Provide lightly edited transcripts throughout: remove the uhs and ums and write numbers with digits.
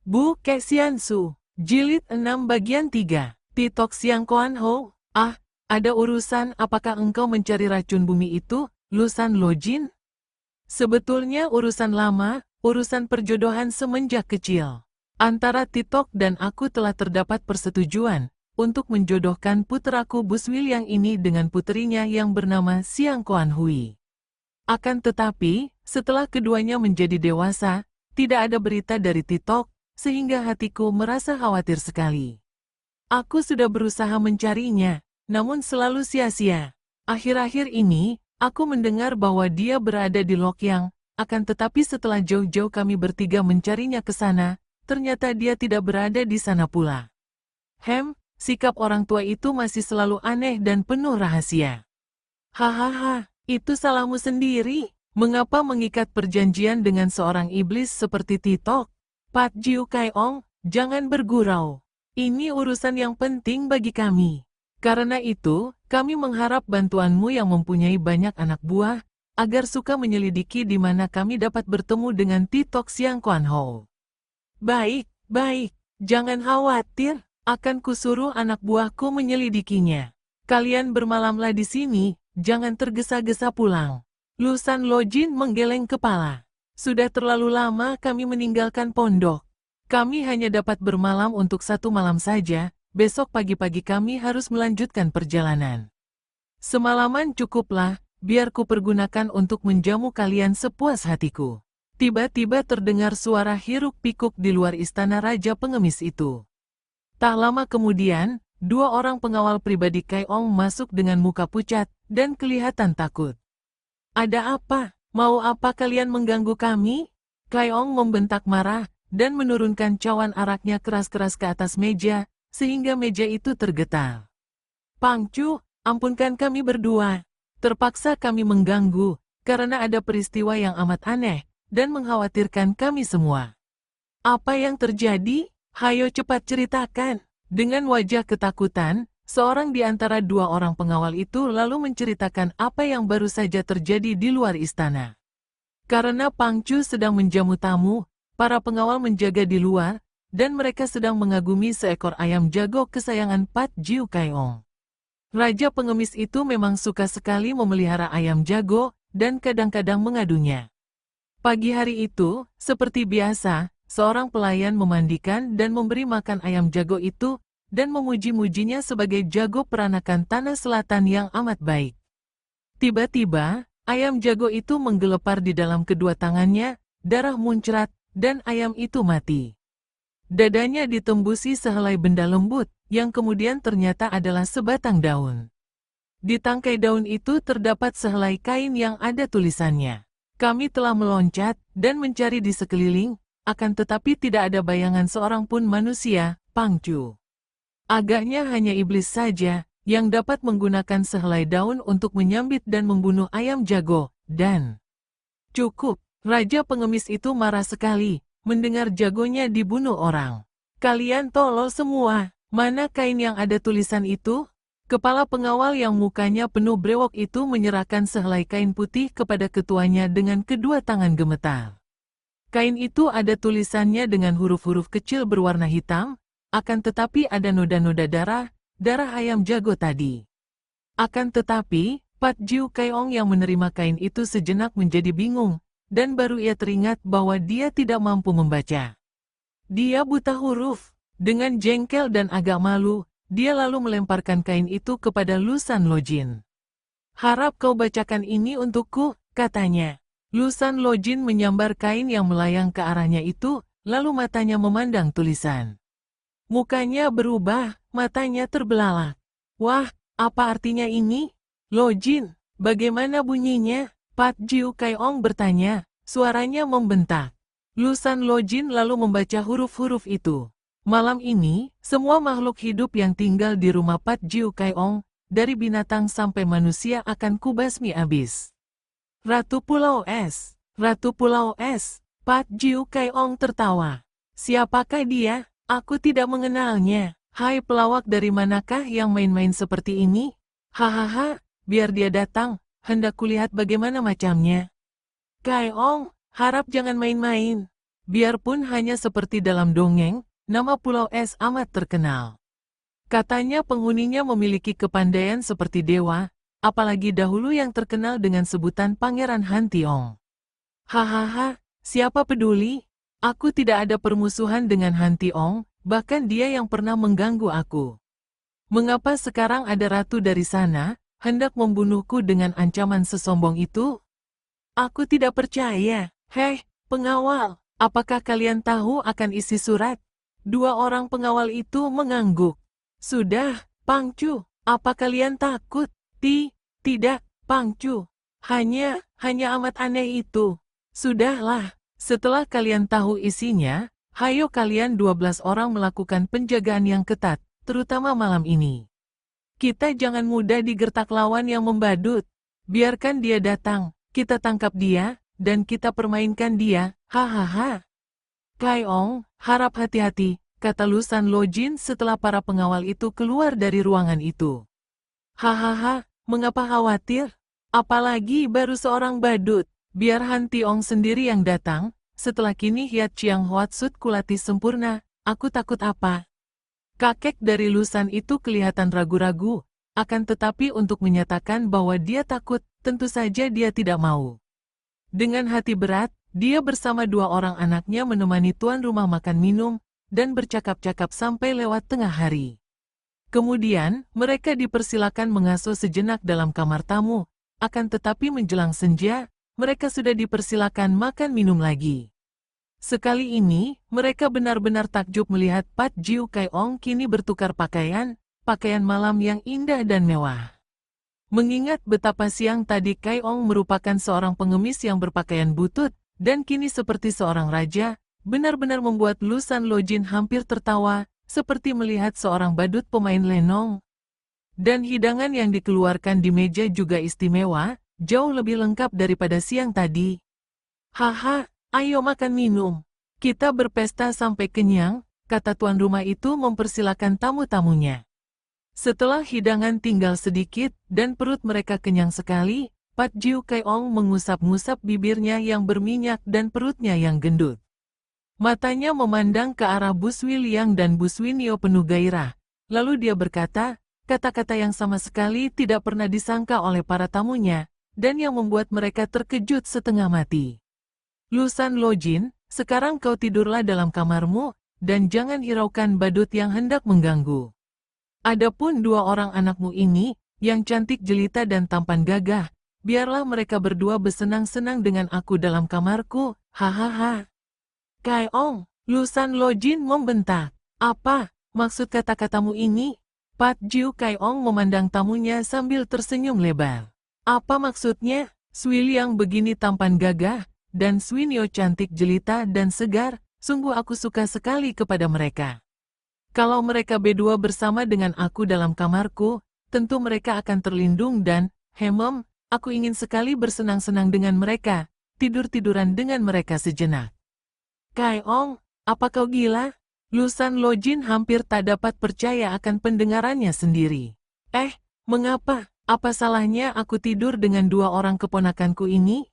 Bu Kexiansu, Jilid 6 bagian 3, Titok Siang Kuan Ho. Ada urusan. Apakah engkau mencari racun bumi itu, Lusan Lojin? Sebetulnya urusan lama, urusan perjodohan semenjak kecil. Antara Titok dan aku telah terdapat persetujuan untuk menjodohkan putraku Buswil yang ini dengan puterinya yang bernama Siang Kuan Hui. Akan tetapi, setelah keduanya menjadi dewasa, tidak ada berita dari Titok, sehingga hatiku merasa khawatir sekali. Aku sudah berusaha mencarinya, namun selalu sia-sia. Akhir-akhir ini, aku mendengar bahwa dia berada di Lokyang, akan tetapi setelah jauh-jauh kami bertiga mencarinya ke sana, ternyata dia tidak berada di sana pula. Sikap orang tua itu masih selalu aneh dan penuh rahasia. Hahaha, itu salahmu sendiri. Mengapa mengikat perjanjian dengan seorang iblis seperti Titok? Pat Jiu Kaiong, jangan bergurau. Ini urusan yang penting bagi kami. Karena itu, kami mengharap bantuanmu yang mempunyai banyak anak buah, agar suka menyelidiki di mana kami dapat bertemu dengan Titok Siang Kuan Ho. Baik, jangan khawatir, akan kusuruh anak buahku menyelidikinya. Kalian bermalamlah di sini, jangan tergesa-gesa pulang. Lusan Lojin menggeleng kepala. Sudah terlalu lama kami meninggalkan pondok. Kami hanya dapat bermalam untuk 1 malam saja, besok pagi-pagi kami harus melanjutkan perjalanan. Semalaman cukuplah, biar ku pergunakan untuk menjamu kalian sepuas hatiku. Tiba-tiba terdengar suara hiruk-pikuk di luar istana Raja Pengemis itu. Tak lama kemudian, 2 orang pengawal pribadi Kaiong masuk dengan muka pucat dan kelihatan takut. Ada apa? Mau apa kalian mengganggu kami? Kaiong membentak marah dan menurunkan cawan araknya keras-keras ke atas meja, sehingga meja itu tergetar. Pangcu, ampunkan kami berdua. Terpaksa kami mengganggu, karena ada peristiwa yang amat aneh, dan mengkhawatirkan kami semua. Apa yang terjadi? Hayo cepat ceritakan. Dengan wajah ketakutan, seorang di antara 2 orang pengawal itu lalu menceritakan apa yang baru saja terjadi di luar istana. Karena Pangcu sedang menjamu tamu, para pengawal menjaga di luar, dan mereka sedang mengagumi seekor ayam jago kesayangan Pat Jiu Kaiong. Raja Pengemis itu memang suka sekali memelihara ayam jago, dan kadang-kadang mengadunya. Pagi hari itu, seperti biasa, seorang pelayan memandikan dan memberi makan ayam jago itu, dan memuji-mujinya sebagai jago peranakan tanah selatan yang amat baik. Tiba-tiba, ayam jago itu menggelepar di dalam kedua tangannya, darah muncrat, dan ayam itu mati. Dadanya ditembusi sehelai benda lembut, yang kemudian ternyata adalah sebatang daun. Di tangkai daun itu terdapat sehelai kain yang ada tulisannya. Kami telah meloncat, dan mencari di sekeliling, akan tetapi tidak ada bayangan seorang pun manusia, Pangcu. Agaknya hanya iblis saja, yang dapat menggunakan sehelai daun untuk menyambit dan membunuh ayam jago, dan... Cukup, Raja Pengemis itu marah sekali, mendengar jagonya dibunuh orang. Kalian tolol semua, mana kain yang ada tulisan itu? Kepala pengawal yang mukanya penuh brewok itu menyerahkan sehelai kain putih kepada ketuanya dengan kedua tangan gemetar. Kain itu ada tulisannya dengan huruf-huruf kecil berwarna hitam, akan tetapi ada noda-noda darah ayam jago tadi. Akan tetapi, Pat Jiu Kaiong yang menerima kain itu sejenak menjadi bingung, dan baru ia teringat bahwa dia tidak mampu membaca. Dia buta huruf. Dengan jengkel dan agak malu, dia lalu melemparkan kain itu kepada Lusan Lojin. Harap kau bacakan ini untukku, katanya. Lusan Lojin menyambar kain yang melayang ke arahnya itu, lalu matanya memandang tulisan. Mukanya berubah, matanya terbelalak. Wah, apa artinya ini? Lojin, bagaimana bunyinya? Pat Jiu Kaiong bertanya, suaranya membentak. Lusan Lojin lalu membaca huruf-huruf itu. Malam ini, semua makhluk hidup yang tinggal di rumah Pat Jiu Kaiong, dari binatang sampai manusia akan kubasmi habis. Ratu Pulau Es, Pat Jiu Kaiong tertawa. Siapakah dia? Aku tidak mengenalnya. Hai pelawak, dari manakah yang main-main seperti ini? Hahaha, biar dia datang, hendak kulihat bagaimana macamnya. Kaiong, harap jangan main-main. Biarpun hanya seperti dalam dongeng, nama Pulau Es amat terkenal. Katanya penghuninya memiliki kepandaian seperti dewa, apalagi dahulu yang terkenal dengan sebutan Pangeran Han Tiong. Hahaha, siapa peduli? Aku tidak ada permusuhan dengan Han Tiong, bahkan dia yang pernah mengganggu aku. Mengapa sekarang ada ratu dari sana, hendak membunuhku dengan ancaman sesombong itu? Aku tidak percaya. Hei, pengawal, apakah kalian tahu akan isi surat? Dua orang pengawal itu mengangguk. Sudah, Pangcu, apa kalian takut? Tidak, Pangcu. Hanya amat aneh itu. Sudahlah, setelah kalian tahu isinya, hayo kalian 12 orang melakukan penjagaan yang ketat, terutama malam ini. Kita jangan mudah digertak lawan yang membadut. Biarkan dia datang, kita tangkap dia, dan kita permainkan dia, hahaha. Kaiong, harap hati-hati, kata Lusan Lojin setelah para pengawal itu keluar dari ruangan itu. Hahaha, mengapa khawatir? Apalagi baru seorang badut. Biar Han Tiong sendiri yang datang, setelah kini Hiat Chiang Hwatsut kulatih sempurna, aku takut apa? Kakek dari Lusan itu kelihatan ragu-ragu, akan tetapi untuk menyatakan bahwa dia takut, tentu saja dia tidak mau. Dengan hati berat, dia bersama dua orang anaknya menemani tuan rumah makan minum, dan bercakap-cakap sampai lewat tengah hari. Kemudian, mereka dipersilakan mengasuh sejenak dalam kamar tamu, akan tetapi menjelang senja, mereka sudah dipersilakan makan minum lagi. Sekali ini, mereka benar-benar takjub melihat Pat Jiu Kaiong kini bertukar pakaian malam yang indah dan mewah. Mengingat betapa siang tadi Kaiong merupakan seorang pengemis yang berpakaian butut, dan kini seperti seorang raja, benar-benar membuat Lusan Lojin hampir tertawa, seperti melihat seorang badut pemain lenong. Dan hidangan yang dikeluarkan di meja juga istimewa, jauh lebih lengkap daripada siang tadi. Haha, ayo makan minum. Kita berpesta sampai kenyang, kata tuan rumah itu mempersilakan tamu-tamunya. Setelah hidangan tinggal sedikit, dan perut mereka kenyang sekali, Pat Jiu Kaiong mengusap-ngusap bibirnya yang berminyak dan perutnya yang gendut. Matanya memandang ke arah Bu Swi Liang dan Bu Swi Nio penuh gairah. Lalu dia berkata, kata-kata yang sama sekali tidak pernah disangka oleh para tamunya, dan yang membuat mereka terkejut setengah mati. Lusan Lojin, sekarang kau tidurlah dalam kamarmu, dan jangan hiraukan badut yang hendak mengganggu. Adapun dua orang anakmu ini, yang cantik jelita dan tampan gagah, biarlah mereka berdua bersenang-senang dengan aku dalam kamarku, hahaha. Kaiong, Lusan Lojin membentak. Apa maksud kata-katamu ini? Pat Jiu Kaiong memandang tamunya sambil tersenyum lebar. Apa maksudnya? Swi Liang begini tampan gagah, dan Swi Nio cantik jelita dan segar, sungguh aku suka sekali kepada mereka. Kalau mereka berdua bersama dengan aku dalam kamarku, tentu mereka akan terlindung dan, aku ingin sekali bersenang-senang dengan mereka, tidur-tiduran dengan mereka sejenak. Kaiong, apa kau gila? Lusan Lojin hampir tak dapat percaya akan pendengarannya sendiri. Mengapa? Apa salahnya aku tidur dengan dua orang keponakanku ini?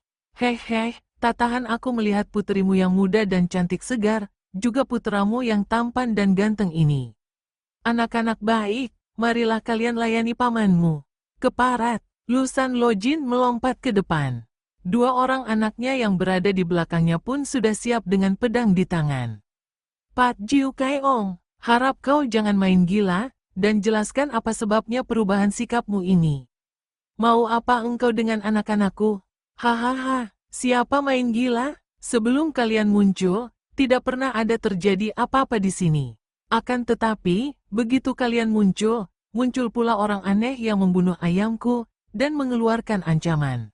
Tak tahan aku melihat puterimu yang muda dan cantik segar, juga putramu yang tampan dan ganteng ini. Anak-anak baik, marilah kalian layani pamanmu. Keparat, Lusan Lojin melompat ke depan. Dua orang anaknya yang berada di belakangnya pun sudah siap dengan pedang di tangan. Pat Jiu Kaiong, harap kau jangan main gila, dan jelaskan apa sebabnya perubahan sikapmu ini. Mau apa engkau dengan anak-anakku? Hahaha, siapa main gila? Sebelum kalian muncul, tidak pernah ada terjadi apa-apa di sini. Akan tetapi, begitu kalian muncul pula orang aneh yang membunuh ayamku, dan mengeluarkan ancaman.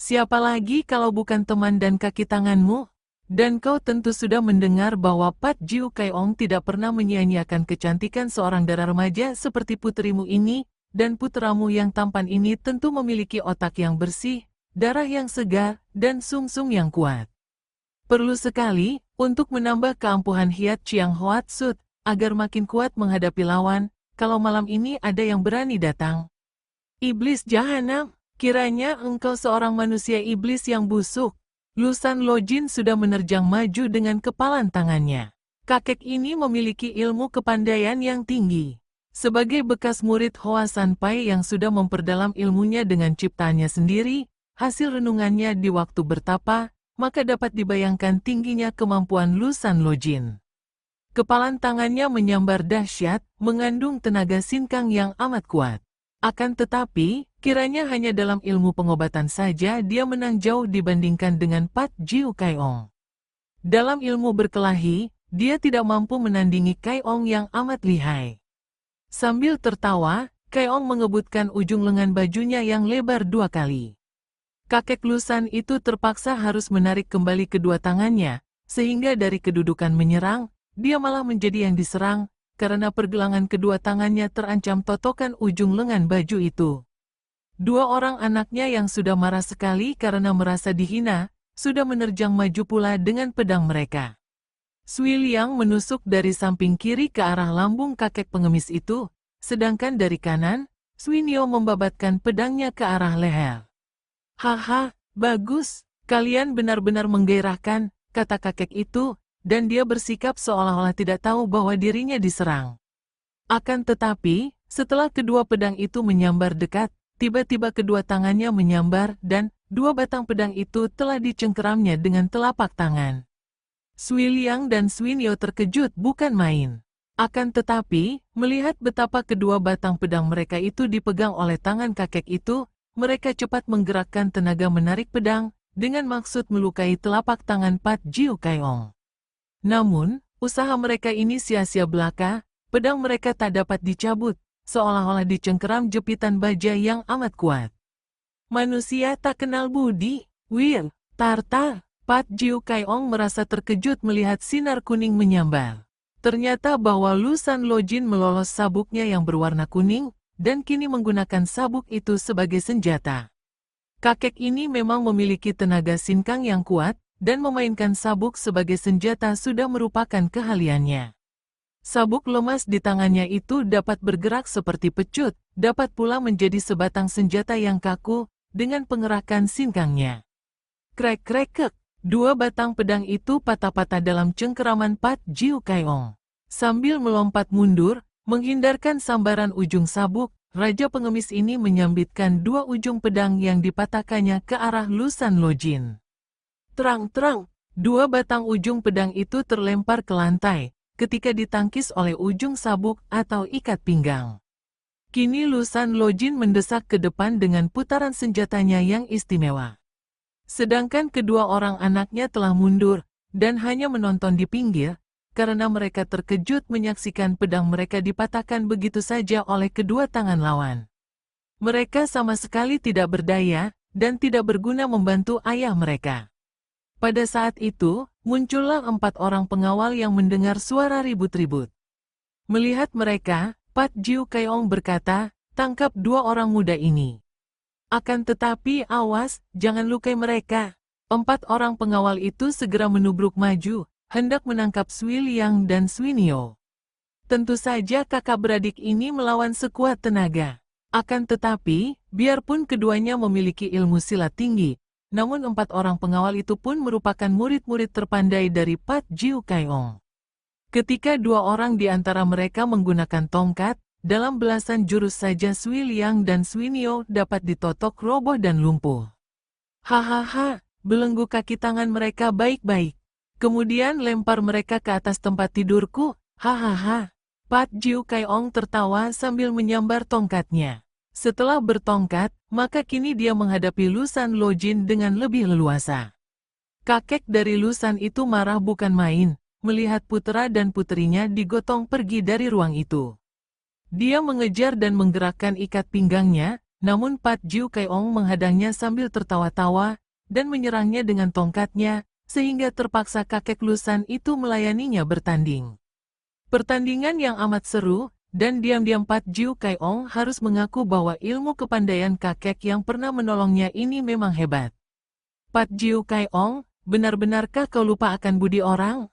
Siapa lagi kalau bukan teman dan kaki tanganmu? Dan kau tentu sudah mendengar bahwa Pat Jiu Kaiong tidak pernah menyia-nyiakan kecantikan seorang darah remaja seperti puterimu ini, dan putramu yang tampan ini tentu memiliki otak yang bersih, darah yang segar, dan sungsung yang kuat. Perlu sekali, untuk menambah keampuhan Hiat Chiang Hwatsut, agar makin kuat menghadapi lawan, kalau malam ini ada yang berani datang. Iblis jahanam, kiranya engkau seorang manusia iblis yang busuk. Lusan Lojin sudah menerjang maju dengan kepalan tangannya. Kakek ini memiliki ilmu kepandaian yang tinggi. Sebagai bekas murid Hoa Sanpai yang sudah memperdalam ilmunya dengan ciptaannya sendiri, hasil renungannya di waktu bertapa, maka dapat dibayangkan tingginya kemampuan Lusan Lojin. Kepalan tangannya menyambar dahsyat, mengandung tenaga sinkang yang amat kuat. Akan tetapi, kiranya hanya dalam ilmu pengobatan saja dia menang jauh dibandingkan dengan Pat Jiu Kaiong. Dalam ilmu berkelahi, dia tidak mampu menandingi Kaiong yang amat lihai. Sambil tertawa, Kaiong mengebutkan ujung lengan bajunya yang lebar 2 kali. Kakek Lusan itu terpaksa harus menarik kembali kedua tangannya, sehingga dari kedudukan menyerang, dia malah menjadi yang diserang, karena pergelangan kedua tangannya terancam totokan ujung lengan baju itu. 2 orang anaknya yang sudah marah sekali karena merasa dihina, sudah menerjang maju pula dengan pedang mereka. Sui Liang menusuk dari samping kiri ke arah lambung kakek pengemis itu, sedangkan dari kanan, Sui Nio membabatkan pedangnya ke arah leher. "Haha, bagus, kalian benar-benar menggairahkan," kata kakek itu, dan dia bersikap seolah-olah tidak tahu bahwa dirinya diserang. Akan tetapi, setelah kedua pedang itu menyambar dekat, tiba-tiba kedua tangannya menyambar dan 2 batang pedang itu telah dicengkeramnya dengan telapak tangan. Sui Liang dan Sui Nio terkejut bukan main. Akan tetapi, melihat betapa kedua batang pedang mereka itu dipegang oleh tangan kakek itu, mereka cepat menggerakkan tenaga menarik pedang, dengan maksud melukai telapak tangan Pat Jiu Kaiong. Namun, usaha mereka ini sia-sia belaka, pedang mereka tak dapat dicabut, seolah-olah dicengkeram jepitan baja yang amat kuat. Manusia tak kenal budi, wir, tartar. Pat Jiu Kaiong merasa terkejut melihat sinar kuning menyambar. Ternyata bahwa Lusan Lojin melolos sabuknya yang berwarna kuning, dan kini menggunakan sabuk itu sebagai senjata. Kakek ini memang memiliki tenaga sinkang yang kuat, dan memainkan sabuk sebagai senjata sudah merupakan keahliannya. Sabuk lemas di tangannya itu dapat bergerak seperti pecut, dapat pula menjadi sebatang senjata yang kaku, dengan pengerakan sinkangnya. Krek-krek-kek, 2 batang pedang itu patah-patah dalam cengkeraman Pat Jiu Kaiong. Sambil melompat mundur, menghindarkan sambaran ujung sabuk, raja pengemis ini menyambitkan 2 ujung pedang yang dipatahkannya ke arah Lusan Lojin. Terang-terang, 2 batang ujung pedang itu terlempar ke lantai, ketika ditangkis oleh ujung sabuk atau ikat pinggang. Kini Lusan Lojin mendesak ke depan dengan putaran senjatanya yang istimewa. Sedangkan kedua orang anaknya telah mundur, dan hanya menonton di pinggir, karena mereka terkejut menyaksikan pedang mereka dipatahkan begitu saja oleh kedua tangan lawan. Mereka sama sekali tidak berdaya, dan tidak berguna membantu ayah mereka. Pada saat itu, muncullah 4 orang pengawal yang mendengar suara ribut-ribut. Melihat mereka, Pat Jiu Kaiong berkata, "Tangkap 2 orang muda ini. Akan tetapi awas, jangan lukai mereka." 4 orang pengawal itu segera menubruk maju, hendak menangkap Sui Liang dan Sui Nio. Tentu saja kakak beradik ini melawan sekuat tenaga. Akan tetapi, biarpun keduanya memiliki ilmu silat tinggi, namun 4 orang pengawal itu pun merupakan murid-murid terpandai dari Pat Jiu Kaiong. Ketika 2 orang di antara mereka menggunakan tongkat, dalam belasan jurus saja Sui Liang dan Sui Nio dapat ditotok roboh dan lumpuh. "Hahaha, belenggu kaki tangan mereka baik-baik. Kemudian lempar mereka ke atas tempat tidurku, hahaha." Pat Jiu Kaiong tertawa sambil menyambar tongkatnya. Setelah bertongkat, maka kini dia menghadapi Lusan Lojin dengan lebih leluasa. Kakek dari Lusan itu marah bukan main, melihat putera dan puterinya digotong pergi dari ruang itu. Dia mengejar dan menggerakkan ikat pinggangnya, namun Pat Jiu Kaiong menghadangnya sambil tertawa-tawa, dan menyerangnya dengan tongkatnya, sehingga terpaksa kakek Lusan itu melayaninya bertanding. Pertandingan yang amat seru, dan diam-diam Pat Jiu Kaiong harus mengaku bahwa ilmu kepandaian kakek yang pernah menolongnya ini memang hebat. "Pat Jiu Kaiong, benar-benarkah kau lupa akan budi orang?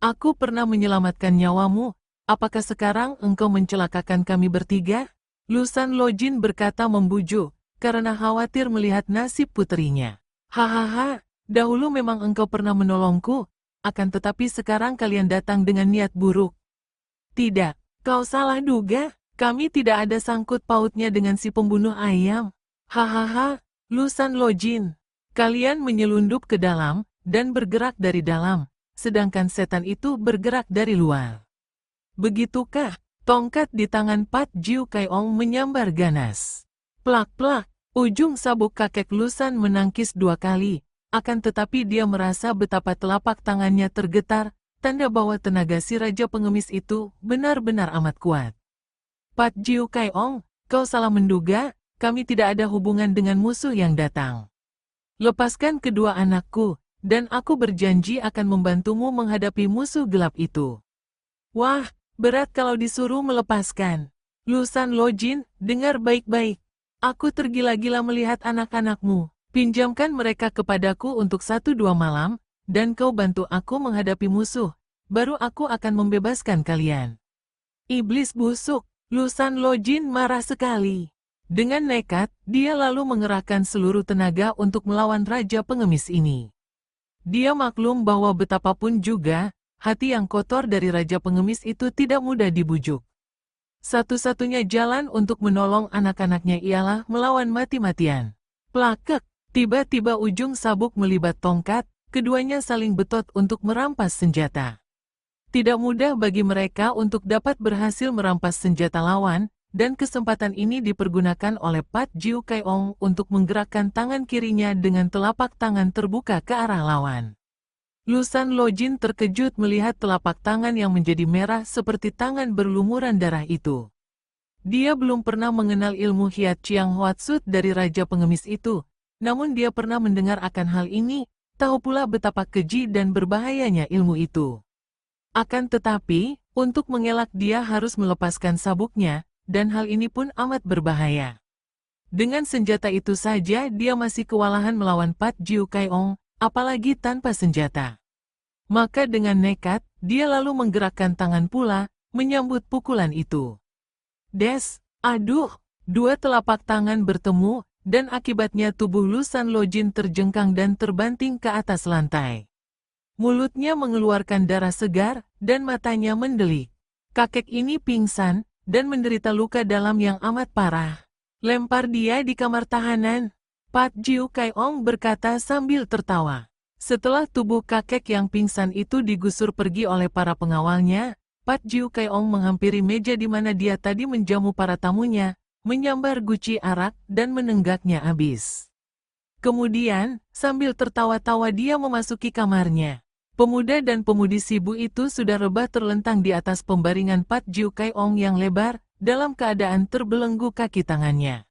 Aku pernah menyelamatkan nyawamu, apakah sekarang engkau mencelakakan kami bertiga?" Lusan Lojin berkata membujuk, karena khawatir melihat nasib puterinya. "Hahaha, Dahulu memang engkau pernah menolongku, akan tetapi sekarang kalian datang dengan niat buruk. Tidak, kau salah duga. Kami tidak ada sangkut pautnya dengan si pembunuh ayam. Hahaha, Lusan Lojin. Kalian menyelundup ke dalam, dan bergerak dari dalam, sedangkan setan itu bergerak dari luar. Begitukah? Tongkat di tangan Pat Jiu Kai Ong menyambar ganas. Plak-plak, ujung sabuk kakek Lusan menangkis 2 kali, akan tetapi dia merasa betapa telapak tangannya tergetar, tanda bahwa tenaga si Raja Pengemis itu benar-benar amat kuat. Pat Jiu Kai Ong, kau salah menduga, kami tidak ada hubungan dengan musuh yang datang. Lepaskan kedua anakku, dan aku berjanji akan membantumu menghadapi musuh gelap itu. Wah, berat kalau disuruh melepaskan. Lusan Lojin, dengar baik-baik. Aku tergila-gila melihat anak-anakmu. Pinjamkan mereka kepadaku untuk 1-2 malam, dan kau bantu aku menghadapi musuh. Baru aku akan membebaskan kalian. Iblis busuk. Lusan Lojin marah sekali. Dengan nekat, dia lalu mengerahkan seluruh tenaga untuk melawan Raja Pengemis ini. Dia maklum bahwa betapapun juga, hati yang kotor dari Raja Pengemis itu tidak mudah dibujuk. Satu-satunya jalan untuk menolong anak-anaknya ialah melawan mati-matian. Plakek, tiba-tiba ujung sabuk melibat tongkat, keduanya saling betot untuk merampas senjata. Tidak mudah bagi mereka untuk dapat berhasil merampas senjata lawan, dan kesempatan ini dipergunakan oleh Pat Jiu Kai Ong untuk menggerakkan tangan kirinya dengan telapak tangan terbuka ke arah lawan. Lusan Lojin terkejut melihat telapak tangan yang menjadi merah seperti tangan berlumuran darah itu. Dia belum pernah mengenal ilmu Hiat Chiang Hwatsut dari Raja Pengemis itu, namun dia pernah mendengar akan hal ini, tahu pula betapa keji dan berbahayanya ilmu itu. Akan tetapi, untuk mengelak dia harus melepaskan sabuknya, dan hal ini pun amat berbahaya. Dengan senjata itu saja dia masih kewalahan melawan Pat Jiu Kai Ong, apalagi tanpa senjata. Maka dengan nekat, dia lalu menggerakkan tangan pula, menyambut pukulan itu. Des, aduh, 2 telapak tangan bertemu, dan akibatnya tubuh Lusan Lojin terjengkang dan terbanting ke atas lantai. Mulutnya mengeluarkan darah segar, dan matanya mendelik. Kakek ini pingsan, dan menderita luka dalam yang amat parah. Lempar dia di kamar tahanan. Pat Jiu Kai Ong berkata sambil tertawa. Setelah tubuh kakek yang pingsan itu digusur pergi oleh para pengawalnya, Pat Jiu Kai Ong menghampiri meja di mana dia tadi menjamu para tamunya, menyambar guci arak, dan menenggaknya habis. Kemudian, sambil tertawa-tawa dia memasuki kamarnya. Pemuda dan pemudi sibuk itu sudah rebah terlentang di atas pembaringan Pat Jiu Kai Ong yang lebar, dalam keadaan terbelenggu kaki tangannya.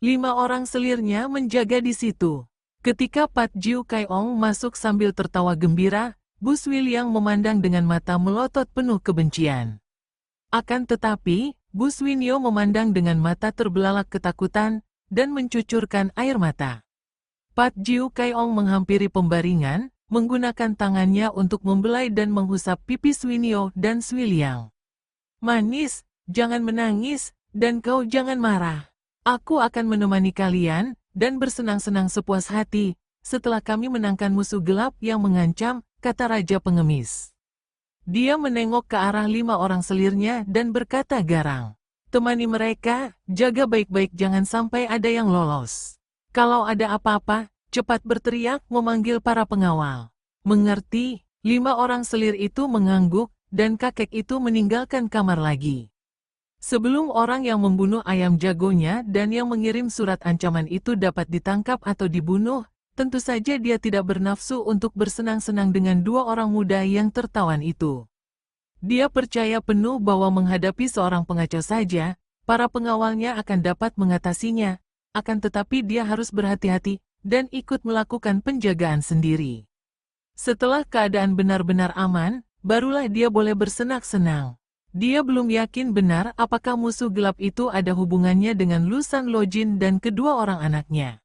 5 orang selirnya menjaga di situ. Ketika Pat Jiu Kai Ong masuk sambil tertawa gembira, Bu Swiliang memandang dengan mata melotot penuh kebencian. Akan tetapi, Bu Swinyo memandang dengan mata terbelalak ketakutan, dan mencucurkan air mata. Pat Jiu Kai Ong menghampiri pembaringan, menggunakan tangannya untuk membelai dan menghusap pipi Swinyo dan Swiliang. Manis, jangan menangis, dan kau jangan marah. Aku akan menemani kalian, dan bersenang-senang sepuas hati, setelah kami menangkan musuh gelap yang mengancam, kata Raja Pengemis. Dia menengok ke arah 5 orang selirnya dan berkata garang. Temani mereka, jaga baik-baik jangan sampai ada yang lolos. Kalau ada apa-apa, cepat berteriak memanggil para pengawal. Mengerti, 5 orang selir itu mengangguk, dan kakek itu meninggalkan kamar lagi. Sebelum orang yang membunuh ayam jagonya dan yang mengirim surat ancaman itu dapat ditangkap atau dibunuh, tentu saja dia tidak bernafsu untuk bersenang-senang dengan 2 orang muda yang tertawan itu. Dia percaya penuh bahwa menghadapi seorang pengacau saja, para pengawalnya akan dapat mengatasinya, akan tetapi dia harus berhati-hati, dan ikut melakukan penjagaan sendiri. Setelah keadaan benar-benar aman, barulah dia boleh bersenang-senang. Dia belum yakin benar apakah musuh gelap itu ada hubungannya dengan Lusan Lojin dan kedua orang anaknya.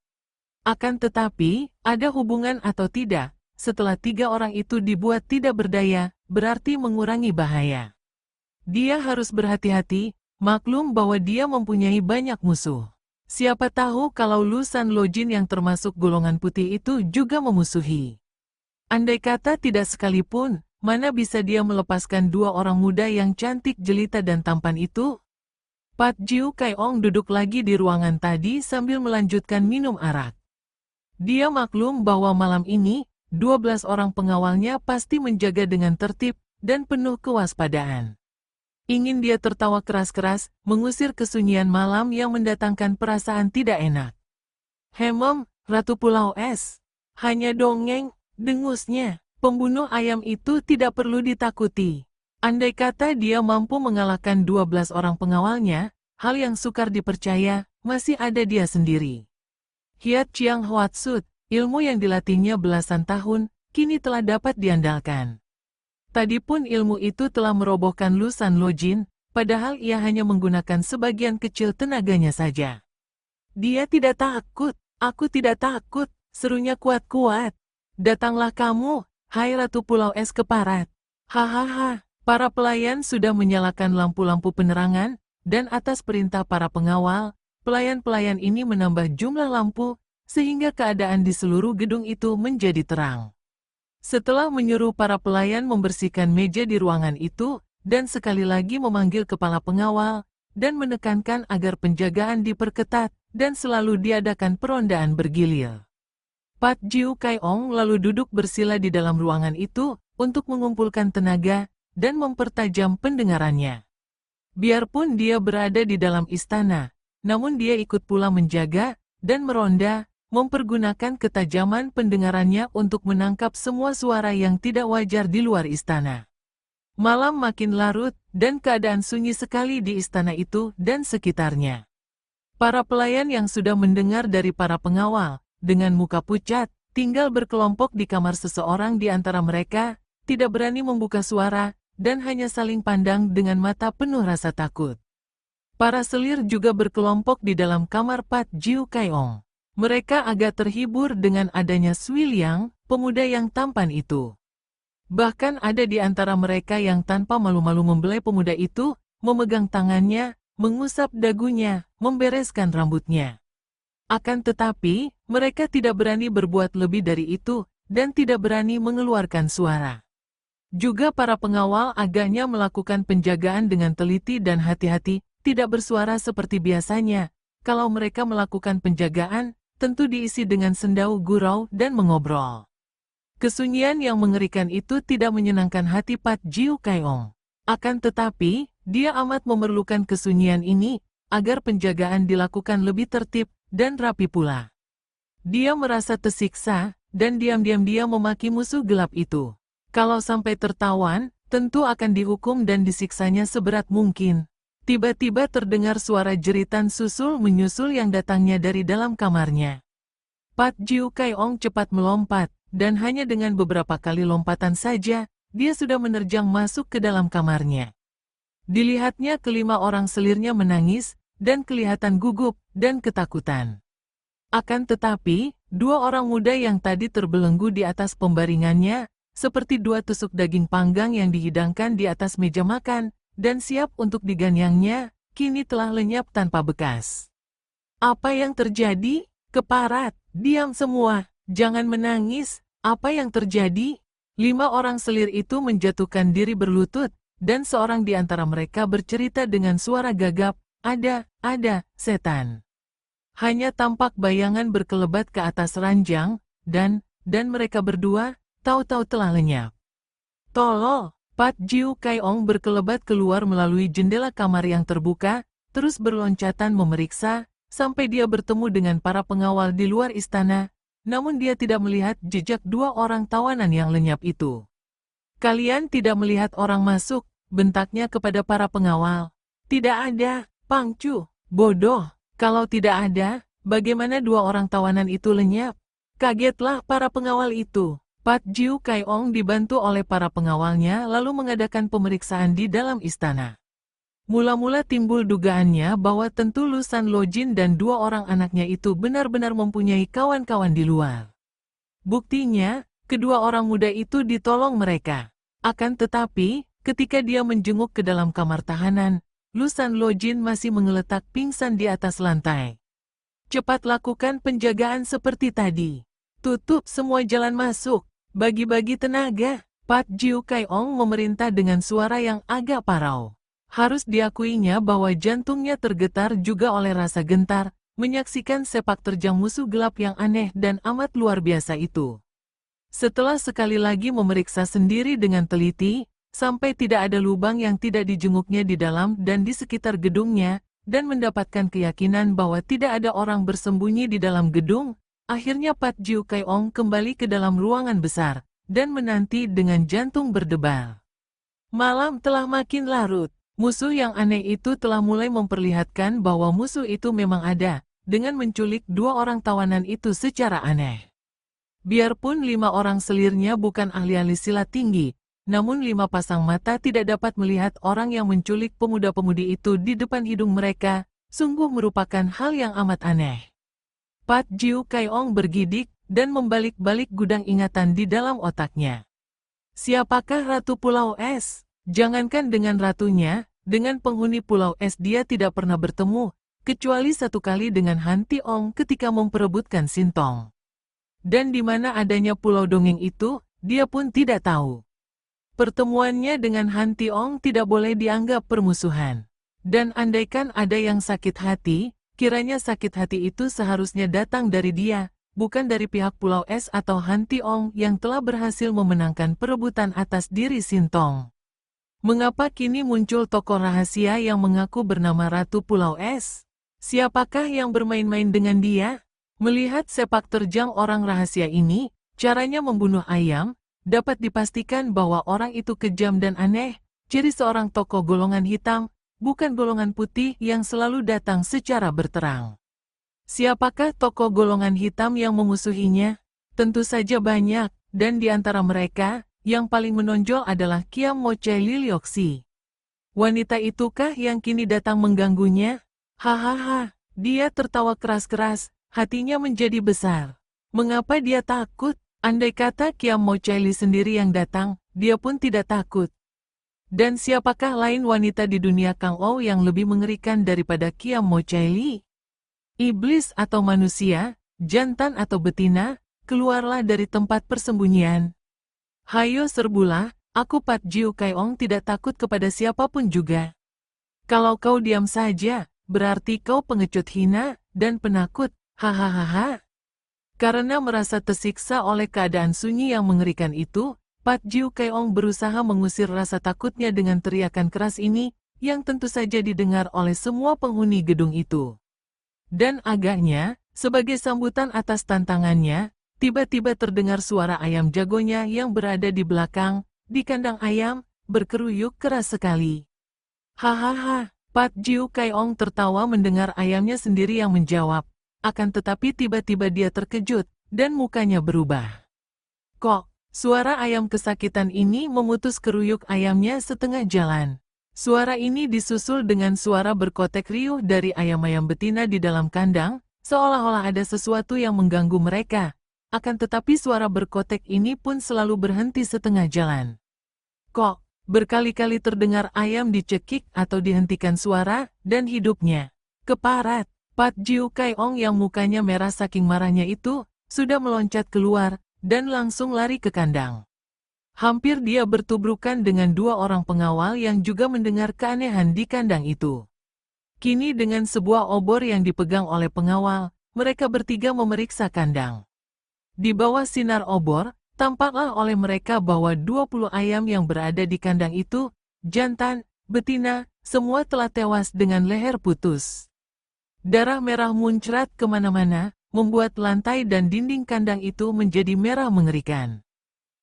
Akan tetapi, ada hubungan atau tidak, setelah 3 orang itu dibuat tidak berdaya, berarti mengurangi bahaya. Dia harus berhati-hati, maklum bahwa dia mempunyai banyak musuh. Siapa tahu kalau Lu San Lojin yang termasuk golongan putih itu juga memusuhi. Andai kata tidak sekalipun, mana bisa dia melepaskan dua orang muda yang cantik jelita dan tampan itu? Pat Jiu Kai-ong duduk lagi di ruangan tadi sambil melanjutkan minum arak. Dia maklum bahwa malam ini, 12 orang pengawalnya pasti menjaga dengan tertib dan penuh kewaspadaan. Ingin dia tertawa keras-keras, mengusir kesunyian malam yang mendatangkan perasaan tidak enak. Hemem, Ratu Pulau Es. Hanya dongeng, dengusnya. Pembunuh ayam itu tidak perlu ditakuti. Andai kata dia mampu mengalahkan 12 orang pengawalnya, hal yang sukar dipercaya, masih ada dia sendiri. Hiat Chiang Hwatsut, ilmu yang dilatihnya belasan tahun, kini telah dapat diandalkan. Tadi pun ilmu itu telah merobohkan Lu San Lojin, padahal ia hanya menggunakan sebagian kecil tenaganya saja. Dia tidak takut, aku tidak takut, serunya kuat-kuat. Datanglah kamu, hai Ratu Pulau Es Keparat. Hahaha, para pelayan sudah menyalakan lampu-lampu penerangan, dan atas perintah para pengawal, pelayan-pelayan ini menambah jumlah lampu, sehingga keadaan di seluruh gedung itu menjadi terang. Setelah menyuruh para pelayan membersihkan meja di ruangan itu, dan sekali lagi memanggil kepala pengawal, dan menekankan agar penjagaan diperketat, dan selalu diadakan perondaan bergilir. Pat Jiu Kai-ong lalu duduk bersila di dalam ruangan itu, untuk mengumpulkan tenaga, dan mempertajam pendengarannya. Biarpun dia berada di dalam istana, namun dia ikut pula menjaga, dan meronda, mempergunakan ketajaman pendengarannya untuk menangkap semua suara yang tidak wajar di luar istana. Malam makin larut, dan keadaan sunyi sekali di istana itu dan sekitarnya. Para pelayan yang sudah mendengar dari para pengawal, dengan muka pucat, tinggal berkelompok di kamar seseorang di antara mereka, tidak berani membuka suara, dan hanya saling pandang dengan mata penuh rasa takut. Para selir juga berkelompok di dalam kamar Pat Jiu Kai-ong. Mereka agak terhibur dengan adanya Sui Liang, pemuda yang tampan itu. Bahkan ada di antara mereka yang tanpa malu-malu membelai pemuda itu, memegang tangannya, mengusap dagunya, membereskan rambutnya. Akan tetapi, mereka tidak berani berbuat lebih dari itu, dan tidak berani mengeluarkan suara. Juga para pengawal agaknya melakukan penjagaan dengan teliti dan hati-hati, tidak bersuara seperti biasanya. Kalau mereka melakukan penjagaan, tentu diisi dengan sendau gurau dan mengobrol. Kesunyian yang mengerikan itu tidak menyenangkan hati Pat Jiu Kai-ong. Akan tetapi, dia amat memerlukan kesunyian ini, agar penjagaan dilakukan lebih tertib dan rapi pula. Dia merasa tersiksa, dan diam-diam dia memaki musuh gelap itu. Kalau sampai tertawan, tentu akan dihukum dan disiksanya seberat mungkin. Tiba-tiba terdengar suara jeritan susul-menyusul yang datangnya dari dalam kamarnya. Pat Jiu Kai-ong cepat melompat, dan hanya dengan beberapa kali lompatan saja, dia sudah menerjang masuk ke dalam kamarnya. Dilihatnya kelima orang selirnya menangis, dan kelihatan gugup dan ketakutan. Akan tetapi, dua orang muda yang tadi terbelenggu di atas pembaringannya, seperti dua tusuk daging panggang yang dihidangkan di atas meja makan, dan siap untuk diganyangnya, kini telah lenyap tanpa bekas. Apa yang terjadi? Keparat, diam semua, jangan menangis, apa yang terjadi? 5 orang selir itu menjatuhkan diri berlutut, dan seorang di antara mereka bercerita dengan suara gagap, ada, setan. Hanya tampak bayangan berkelebat ke atas ranjang, dan mereka berdua, tahu-tahu telah lenyap. Tolol! Pat Jiu Kai-ong berkelebat keluar melalui jendela kamar yang terbuka, terus berloncatan memeriksa, sampai dia bertemu dengan para pengawal di luar istana, namun dia tidak melihat jejak dua orang tawanan yang lenyap itu. Kalian tidak melihat orang masuk, bentaknya kepada para pengawal. Tidak ada, Pangcu, bodoh, kalau tidak ada, bagaimana dua orang tawanan itu lenyap? Kagetlah para pengawal itu. Pat Jiu Kai-ong dibantu oleh para pengawalnya lalu mengadakan pemeriksaan di dalam istana. Mula-mula timbul dugaannya bahwa tentu Lu San Lojin dan dua orang anaknya itu benar-benar mempunyai kawan-kawan di luar. Buktinya, kedua orang muda itu ditolong mereka. Akan tetapi, ketika dia menjenguk ke dalam kamar tahanan, Lu San Lojin masih mengeletak pingsan di atas lantai. Cepat lakukan penjagaan seperti tadi. Tutup semua jalan masuk. Bagi-bagi tenaga. Pat Jiu Kai-ong memerintah dengan suara yang agak parau. Harus diakuinya bahwa jantungnya tergetar juga oleh rasa gentar, menyaksikan sepak terjang musuh gelap yang aneh dan amat luar biasa itu. Setelah sekali lagi memeriksa sendiri dengan teliti, sampai tidak ada lubang yang tidak dijenguknya di dalam dan di sekitar gedungnya, dan mendapatkan keyakinan bahwa tidak ada orang bersembunyi di dalam gedung, akhirnya Pat Jiu Kai-ong kembali ke dalam ruangan besar, dan menanti dengan jantung berdebar. Malam telah makin larut. Musuh yang aneh itu telah mulai memperlihatkan bahwa musuh itu memang ada, dengan menculik 2 orang tawanan itu secara aneh. Biarpun 5 orang selirnya bukan ahli-ahli silat tinggi, namun 5 pasang mata tidak dapat melihat orang yang menculik pemuda-pemudi itu di depan hidung mereka, sungguh merupakan hal yang amat aneh. Pat Jiu Kai-ong bergidik, dan membalik-balik gudang ingatan di dalam otaknya. Siapakah Ratu Pulau Es? Jangankan dengan ratunya, dengan penghuni Pulau Es dia tidak pernah bertemu, kecuali satu kali dengan Han Tiong ketika memperebutkan Sintong. Dan di mana adanya Pulau Dongeng itu, dia pun tidak tahu. Pertemuannya dengan Han Tiong tidak boleh dianggap permusuhan. Dan andaikan ada yang sakit hati, kiranya sakit hati itu seharusnya datang dari dia, bukan dari pihak Pulau Es atau Han Tiong yang telah berhasil memenangkan perebutan atas diri Sintong. Mengapa kini muncul tokoh rahasia yang mengaku bernama Ratu Pulau Es? Siapakah yang bermain-main dengan dia? Melihat sepak terjang orang rahasia ini, caranya membunuh ayam, dapat dipastikan bahwa orang itu kejam dan aneh, ciri seorang tokoh golongan hitam, bukan golongan putih yang selalu datang secara berterang. Siapakah tokoh golongan hitam yang memusuhinya? Tentu saja banyak, dan di antara mereka, yang paling menonjol adalah Kiam Moche Lilioxi. Wanita itukah yang kini datang mengganggunya? Hahaha, dia tertawa keras-keras, hatinya menjadi besar. Mengapa dia takut? Andai kata Kiam Moche Li sendiri yang datang, dia pun tidak takut. Dan siapakah lain wanita di dunia Kang Ou yang lebih mengerikan daripada Kiam Moche Li? Iblis atau manusia, jantan atau betina, keluarlah dari tempat persembunyian. Hayo serbulah, aku Pat Jiu Kai-ong tidak takut kepada siapapun juga. Kalau kau diam saja, berarti kau pengecut hina dan penakut, hahaha. Karena merasa tersiksa oleh keadaan sunyi yang mengerikan itu, Pat Jiu Kai-ong berusaha mengusir rasa takutnya dengan teriakan keras ini, yang tentu saja didengar oleh semua penghuni gedung itu. Dan agaknya, sebagai sambutan atas tantangannya, tiba-tiba terdengar suara ayam jagonya yang berada di belakang, di kandang ayam, berkeruyuk keras sekali. Hahaha, Pat Jiu Kai-ong tertawa mendengar ayamnya sendiri yang menjawab, akan tetapi tiba-tiba dia terkejut, dan mukanya berubah. Kok, suara ayam kesakitan ini memutus keruyuk ayamnya setengah jalan. Suara ini disusul dengan suara berkotek riuh dari ayam-ayam betina di dalam kandang, seolah-olah ada sesuatu yang mengganggu mereka. Akan tetapi suara berkotek ini pun selalu berhenti setengah jalan. Kok, berkali-kali terdengar ayam dicekik atau dihentikan suara, dan hidupnya keparat. Pat Jiu Kai-ong yang mukanya merah saking marahnya itu, sudah meloncat keluar, dan langsung lari ke kandang. Hampir dia bertubrukan dengan 2 orang pengawal yang juga mendengar keanehan di kandang itu. Kini dengan sebuah obor yang dipegang oleh pengawal, mereka bertiga memeriksa kandang. Di bawah sinar obor, tampaklah oleh mereka bahwa 20 ayam yang berada di kandang itu, jantan, betina, semua telah tewas dengan leher putus. Darah merah muncrat kemana-mana, membuat lantai dan dinding kandang itu menjadi merah mengerikan.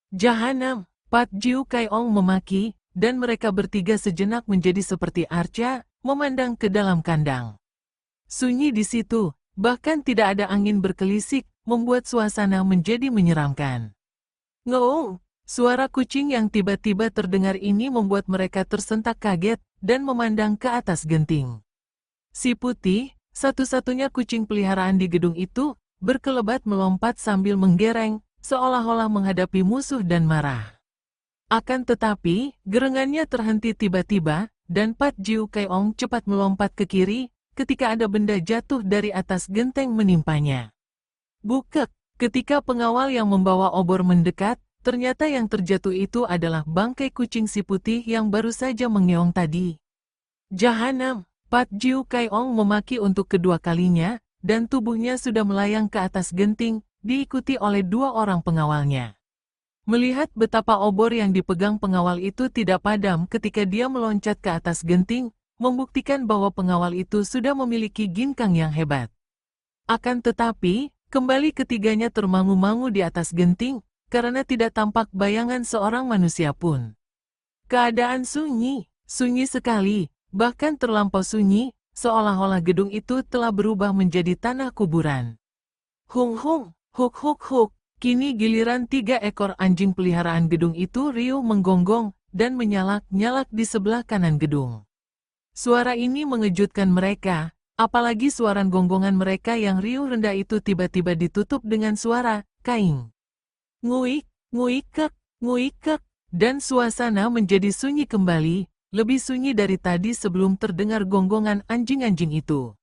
Jahanam, Pat Jiu Kai-ong memaki, dan mereka bertiga sejenak menjadi seperti arca, memandang ke dalam kandang. Sunyi di situ, bahkan tidak ada angin berkelisik, membuat suasana menjadi menyeramkan. Ngoong, suara kucing yang tiba-tiba terdengar ini membuat mereka tersentak kaget, dan memandang ke atas genting. Si putih, satu-satunya kucing peliharaan di gedung itu, berkelebat melompat sambil menggereng, seolah-olah menghadapi musuh dan marah. Akan tetapi, gerengannya terhenti tiba-tiba, dan Pat Jiu Kai-ong cepat melompat ke kiri, ketika ada benda jatuh dari atas genteng menimpanya. Bukek, ketika pengawal yang membawa obor mendekat, ternyata yang terjatuh itu adalah bangkai kucing si putih yang baru saja mengeong tadi. Jahanam, Pat Jiu Kai Ong memaki untuk kedua kalinya, dan tubuhnya sudah melayang ke atas genting, diikuti oleh dua orang pengawalnya. Melihat betapa obor yang dipegang pengawal itu tidak padam ketika dia meloncat ke atas genting, membuktikan bahwa pengawal itu sudah memiliki ginkang yang hebat. Akan tetapi, kembali ketiganya termangu-mangu di atas genting, karena tidak tampak bayangan seorang manusia pun. Keadaan sunyi sekali, bahkan terlampau sunyi, seolah-olah gedung itu telah berubah menjadi tanah kuburan. Hung hung, huk huk huk. Kini giliran 3 ekor anjing peliharaan gedung itu riuh menggonggong dan menyalak-nyalak di sebelah kanan gedung. Suara ini mengejutkan mereka, apalagi suara gonggongan mereka yang riuh rendah itu tiba-tiba ditutup dengan suara kaing. Nguik, nguikek, nguikek, dan suasana menjadi sunyi kembali, lebih sunyi dari tadi sebelum terdengar gonggongan anjing-anjing itu.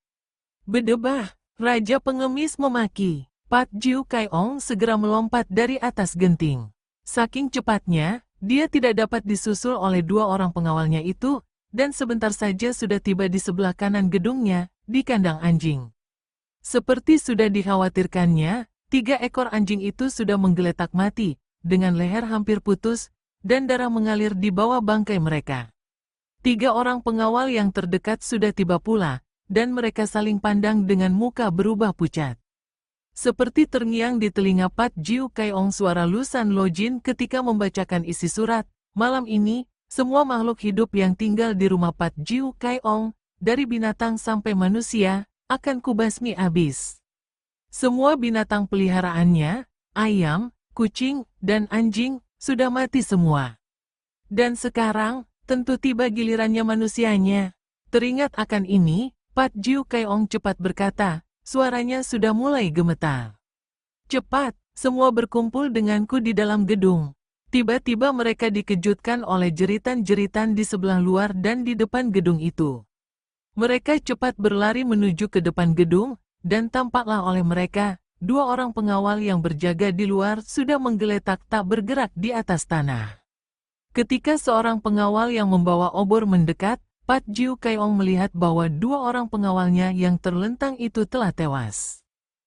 Bedebah, Raja Pengemis memaki. Pat Jiu Kai Ong segera melompat dari atas genting. Saking cepatnya, dia tidak dapat disusul oleh dua orang pengawalnya itu, dan sebentar saja sudah tiba di sebelah kanan gedungnya, di kandang anjing. Seperti sudah dikhawatirkannya, 3 ekor anjing itu sudah menggeletak mati, dengan leher hampir putus, dan darah mengalir di bawah bangkai mereka. 3 orang pengawal yang terdekat sudah tiba pula, dan mereka saling pandang dengan muka berubah pucat. Seperti terngiang di telinga Pat Jiu Kai Ong suara Lusan Lojin ketika membacakan isi surat, malam ini, semua makhluk hidup yang tinggal di rumah Pat Jiu Kai Ong, dari binatang sampai manusia, akan kubasmi habis. Semua binatang peliharaannya, ayam, kucing, dan anjing, sudah mati semua. Dan sekarang, tentu tiba gilirannya manusianya. Teringat akan ini, Pat Jiu Kai Ong cepat berkata, suaranya sudah mulai gemetar. Cepat, semua berkumpul denganku di dalam gedung. Tiba-tiba mereka dikejutkan oleh jeritan-jeritan di sebelah luar dan di depan gedung itu. Mereka cepat berlari menuju ke depan gedung, dan tampaklah oleh mereka, 2 orang pengawal yang berjaga di luar sudah menggeletak tak bergerak di atas tanah. Ketika seorang pengawal yang membawa obor mendekat, Pat Jiu Kai Ong melihat bahwa 2 orang pengawalnya yang terlentang itu telah tewas.